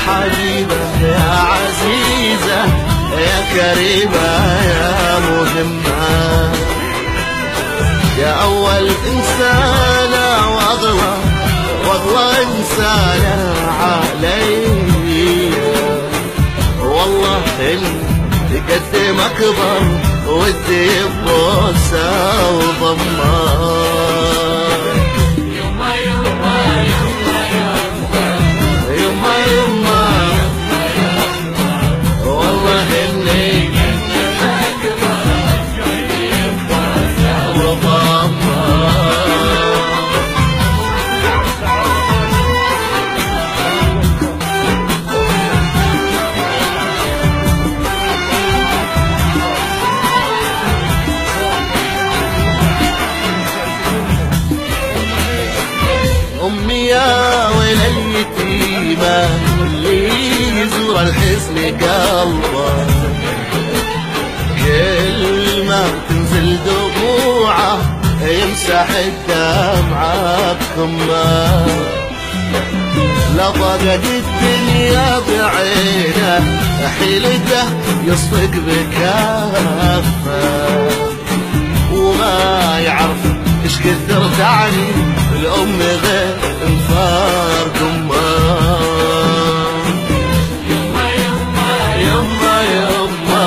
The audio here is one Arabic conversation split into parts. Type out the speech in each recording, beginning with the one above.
حبيبة يا عزيزة يا كريمة يا مهمة، يا أول إنسانة وأغلى إنسانة علي، والله اللي قدم أكبر ودي بوسة وضمة. أمي يا وليتيمة اللي يزور الحزن قلبه، كل ما تنزل دموعه يمسح الدمعة بكمه، لضقت الدنيا بعينه حيلته يصفق بكافه، وما يعرف ايش كثر تعني الأم غير انفار دمه. يما يما يما يما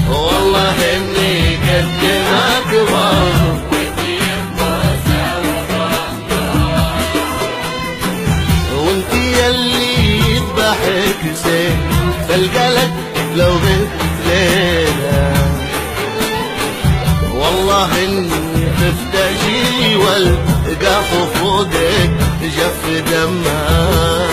والله اني قد ما كبر وانتي يلي يذبحك زين فالقلق لو غبت ليله، والله اني خفت اجي والقاف فوقك جف دمها.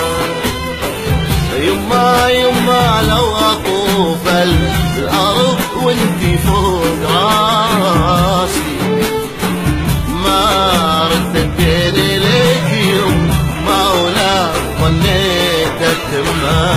يما لو اطوف الارض وانتي فوق راسي، ما ردت بيني ليك يما ولا ظنيت اتمها.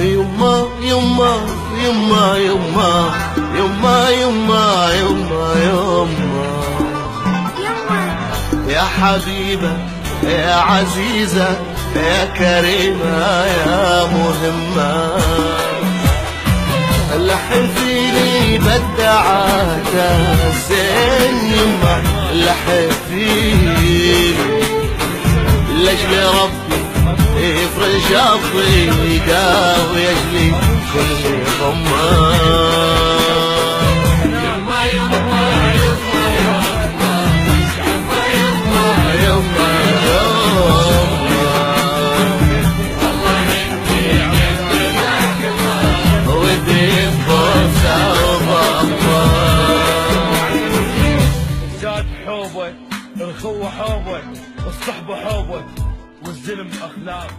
يما يما يما يما يما يما يا حبيبة يا عزيزة يا كريمة يا مهمة، لحن فيني بدعات الزين يما، لحن فيني لاجل ربي يفرج الضيقة ويجلي كل ضمة. يما يما يما يما يما والله اني ودي بوسة وضمة. زاد حوبه الخوة حوبه الصحبة حوبه والزلم اخلاق.